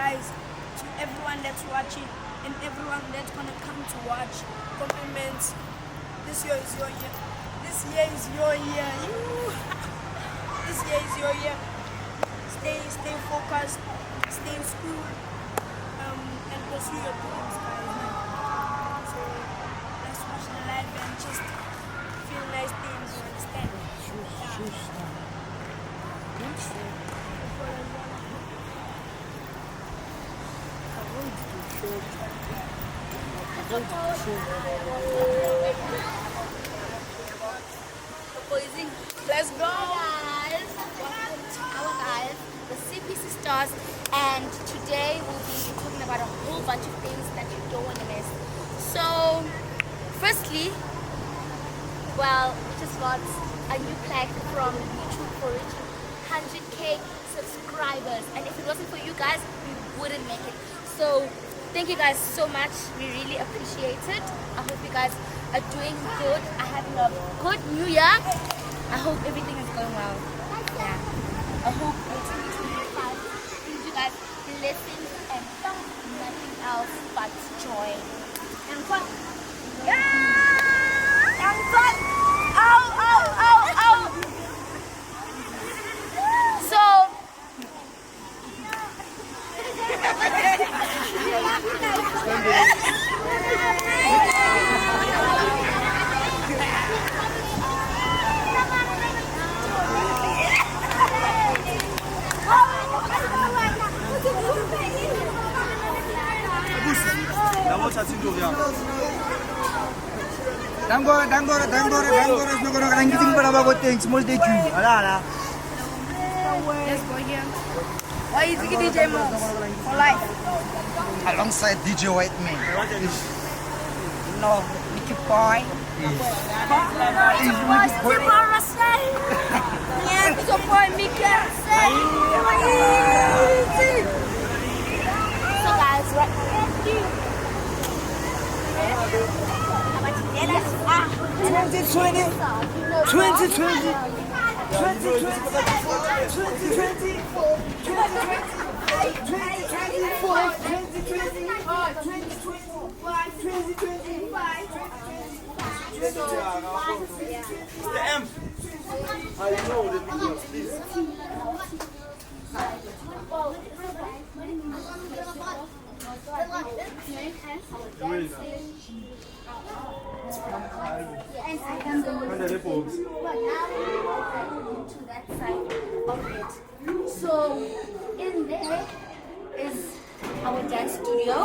Guys, to everyone that's watching and everyone that's gonna come to watch, compliments. This year is your year. This year is your year. This year is your year. Stay focused. Stay in school. And pursue your dreams, guys. So let's watch the life and just feel nice things. You understand? Let's go, guys. Welcome to our guys, the CP Sisters, and today we'll be talking about a whole bunch of things that you don't want to miss. So, firstly, well, we just got a new plaque from YouTube for reaching 100k subscribers, and if it wasn't for you guys, we wouldn't make it. So thank you guys so much. We really appreciate it. I hope you guys are doing good. I having a good new year. I hope everything is going well. Yeah. I hope 2025 brings you guys blessings and nothing else but joy and fun. Yeah! And fun. Ow! So. Let's go here. Why is it DJ Mo? For life. Alongside DJ White Man. No, Mickey Boy. So guys, right here. 2025. So in there is our dance studio,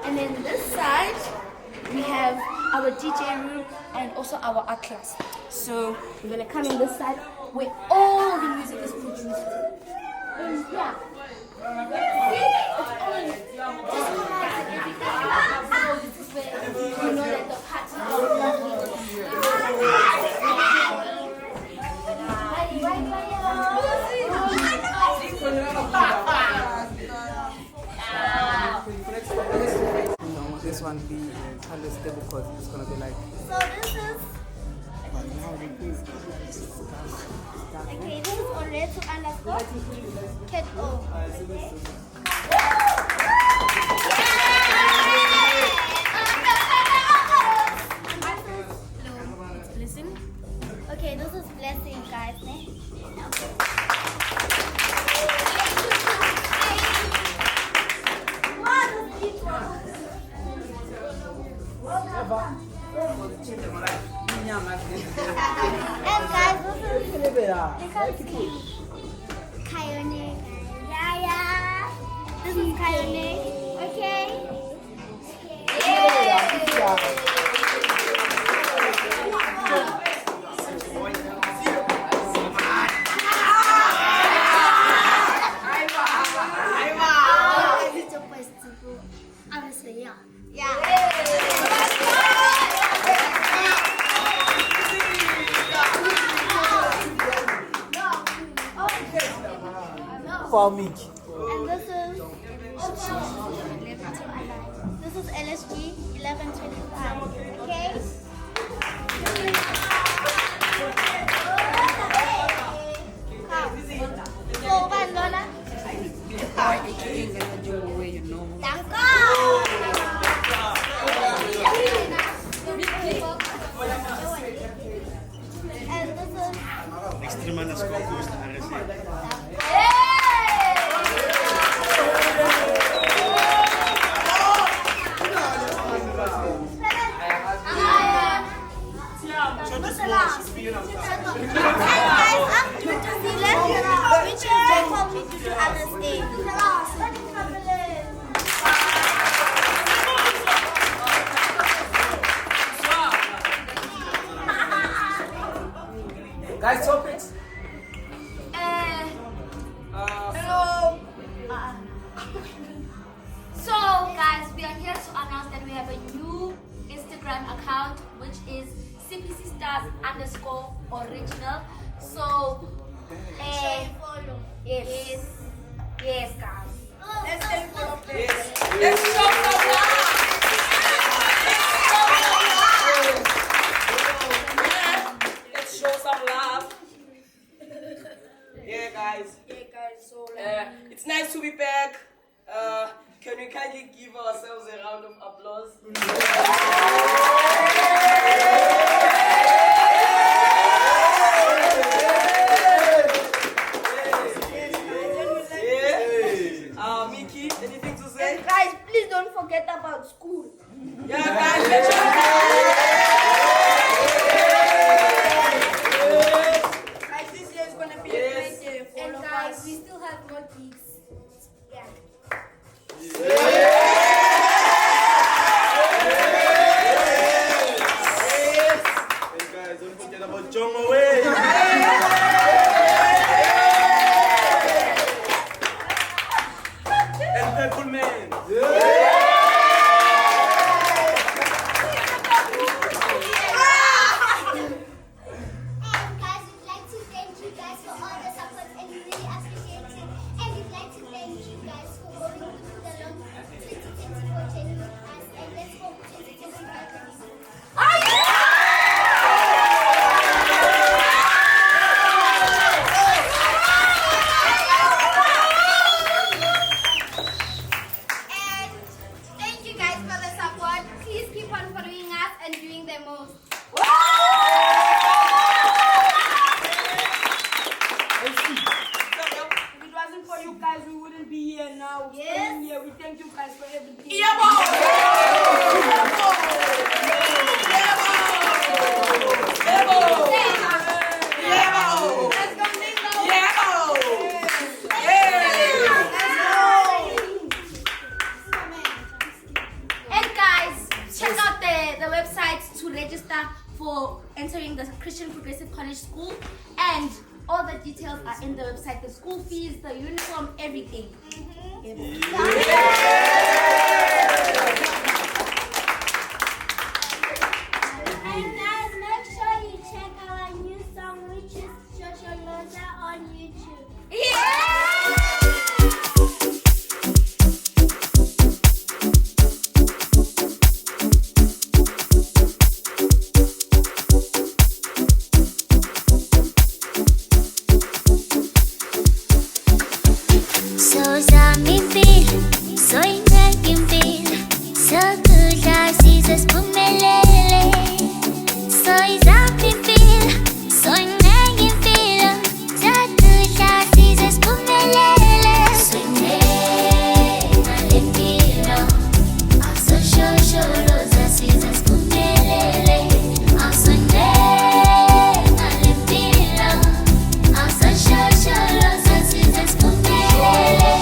and then this side we have our DJ room and also our art class. So we're gonna come in this side where all the music is produced. And yeah, it's all just and everything. So this is where you know that the party This one be kind of stable because it's gonna be like. So this is. Okay, this is Oreto _ Cat O. Listen. Okay, this is Blessing, guys. And guys, this is Kayone. Yeah. This is Kayone. Okay. Wow, Mickey. And this is LSG 1125. Okay? So, Lola? And this is Extreme underscore course to Guys, topics. Hello. So, guys, we are here to announce that we have a new Instagram account, which is CPCstars_original. So, follow. Yes, guys. Let's take follow, please. Let's show some love. Let's show some love. Yeah, guys. Yeah, guys. So It's nice to be back. Can we kindly give ourselves a round of applause? Mickey, anything to say? guys, please don't forget about school. Yeah, guys, let's Guys, this year is gonna be a great year for all of us. We still have more geeks. Yeah. Hey guys, don't forget about John away. And Purple Man. And guys, we'd like to thank you guys for all the support and we really appreciate it. And we'd like to thank you guys for going through the long 2024 journey with us. And let's hope 2025 can be good. And thank you guys for the support. Please keep on following us and doing the most. If it wasn't for you guys, we wouldn't be here now. Yes. Here, we thank you guys for everything. Let's go, Nico. And guys, check out the website to register for entering the Christian Progressive College School, and all the details are in the website, the school fees, the uniform, everything. And guys, make sure you check our new song, which is Social Loza on YouTube. So zami feel, so ingeke feel, so kudla sizasiphumelele. So zami feel, so ingeke feel, so kudla sizasiphumelele. So ngempilo, awusoshoshoza sizasiphumelele. Awusongempilo, awusoshoshoza sizasiphumelele.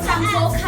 some focus.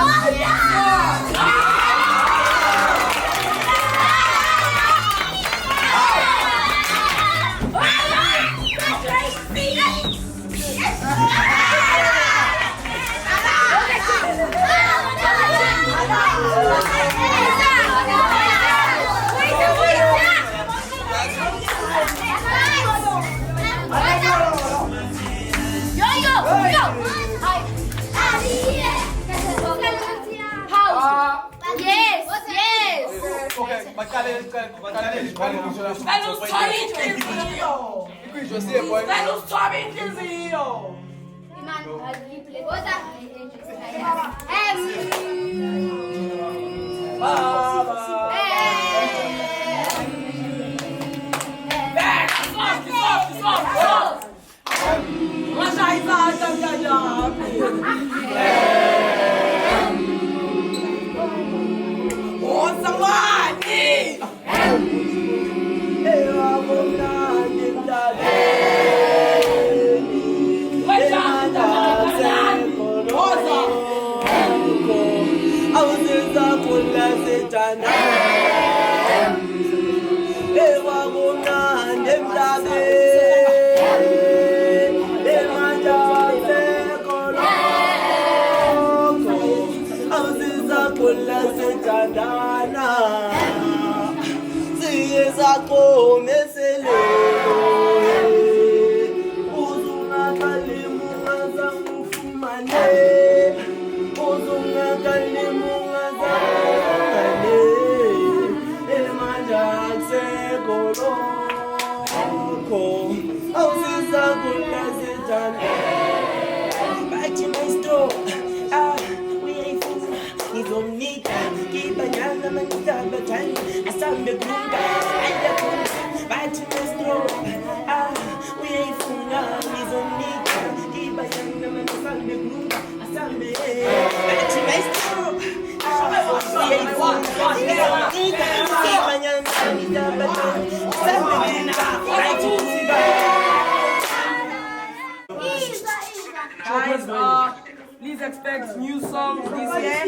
Guys, please expect new songs this year.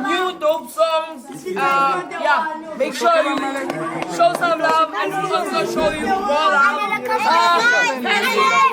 New dope songs. Yeah, make sure you show some love and we'll also show you more love. Thank you.